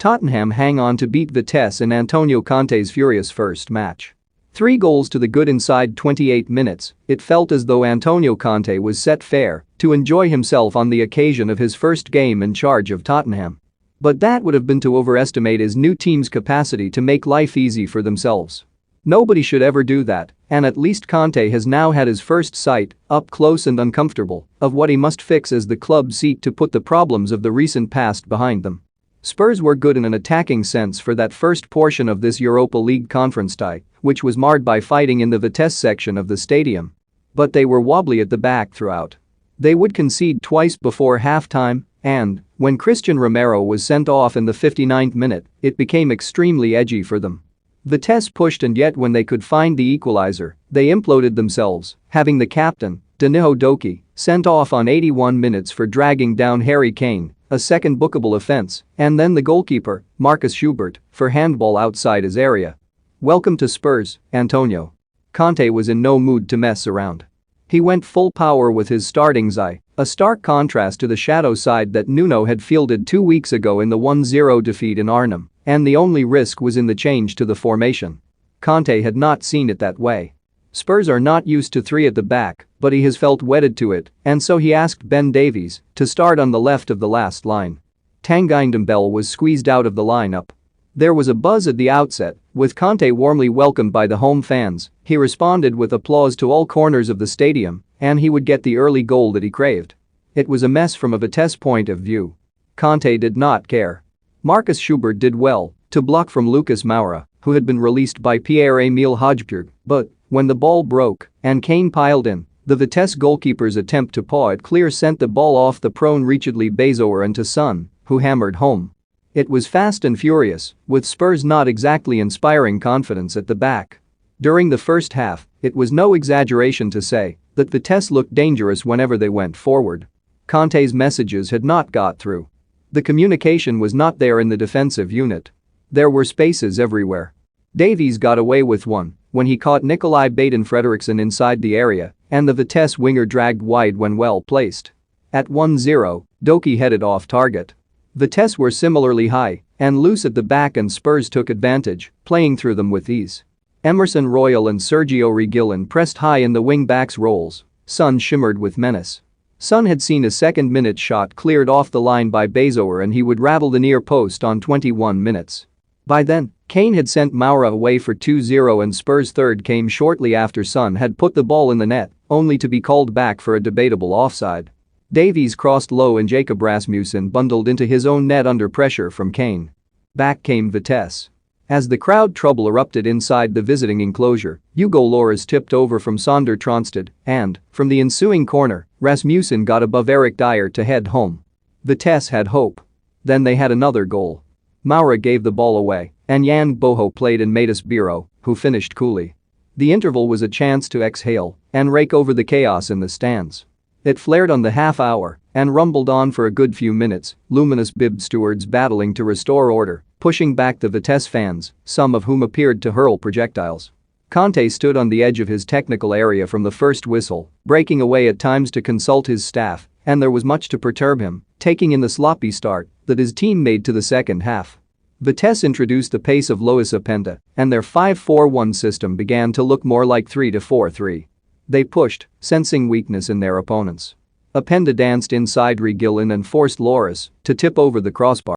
Tottenham hang on to beat Vitesse in Antonio Conte's furious first match. 3 goals to the good inside 28 minutes, it felt as though Antonio Conte was set fair to enjoy himself on the occasion of his first game in charge of Tottenham. But that would have been to overestimate his new team's capacity to make life easy for themselves. Nobody should ever do that, and at least Conte has now had his first sight, up close and uncomfortable, of what he must fix as the club seek to put the problems of the recent past behind them. Spurs were good in an attacking sense for that first portion of this Europa League conference tie, which was marred by fighting in the Vitesse section of the stadium. But they were wobbly at the back throughout. They would concede twice before half-time, and, when Christian Romero was sent off in the 59th minute, it became extremely edgy for them. Vitesse pushed, and yet when they could find the equalizer, they imploded themselves, having the captain, Danilo Doki, sent off on 81 minutes for dragging down Harry Kane, a second bookable offense, and then the goalkeeper, Marcus Schubert, for handball outside his area. Welcome to Spurs, Antonio. Conte was in no mood to mess around. He went full power with his starting Zai, a stark contrast to the shadow side that Nuno had fielded 2 weeks ago in the 1-0 defeat in Arnhem, and the only risk was in the change to the formation. Conte had not seen it that way. Spurs are not used to 3 at the back, but he has felt wedded to it, and so he asked Ben Davies to start on the left of the last line. Tanguy Ndombele was squeezed out of the lineup. There was a buzz at the outset, with Conte warmly welcomed by the home fans. He responded with applause to all corners of the stadium, and he would get the early goal that he craved. It was a mess from a Vitesse point of view. Conte did not care. Marcus Schubert did well to block from Lucas Moura, who had been released by Pierre-Emile Hojbjerg, but when the ball broke and Kane piled in, the Vitesse goalkeeper's attempt to paw it clear sent the ball off the prone Richard Bezoer and to Son, who hammered home. It was fast and furious, with Spurs not exactly inspiring confidence at the back. During the first half, it was no exaggeration to say that Vitesse looked dangerous whenever they went forward. Conte's messages had not got through. The communication was not there in the defensive unit. There were spaces everywhere. Davies got away with one when he caught Nikolai Baden-Frederiksen inside the area, and the Vitesse winger dragged wide when well placed. At 1-0, Doki headed off target. Vitesse were similarly high and loose at the back, and Spurs took advantage, playing through them with ease. Emerson Royal and Sergio Reguilon pressed high in the wing-backs' roles. Son shimmered with menace. Son had seen a second-minute shot cleared off the line by Bezoer, and he would rattle the near post on 21 minutes. By then, Kane had sent Moura away for 2-0, and Spurs' third came shortly after Son had put the ball in the net, only to be called back for a debatable offside. Davies crossed low and Jacob Rasmussen bundled into his own net under pressure from Kane. Back came Vitesse. As the crowd trouble erupted inside the visiting enclosure, Hugo Lloris tipped over from Sander Tronstad, and, from the ensuing corner, Rasmussen got above Eric Dyer to head home. Vitesse had hope. Then they had another goal. Moura gave the ball away, and Jan Boho played in Matas Biro, who finished coolly. The interval was a chance to exhale and rake over the chaos in the stands. It flared on the half hour and rumbled on for a good few minutes, luminous bib stewards battling to restore order, pushing back the Vitesse fans, some of whom appeared to hurl projectiles. Conte stood on the edge of his technical area from the first whistle, breaking away at times to consult his staff, and there was much to perturb him, taking in the sloppy start that his team made to the second half. Vitesse introduced the pace of Lois Openda, and their 5-4-1 system began to look more like 3-4-3. They pushed, sensing weakness in their opponents. Openda danced inside Reguilon and forced Lloris to tip over the crossbar.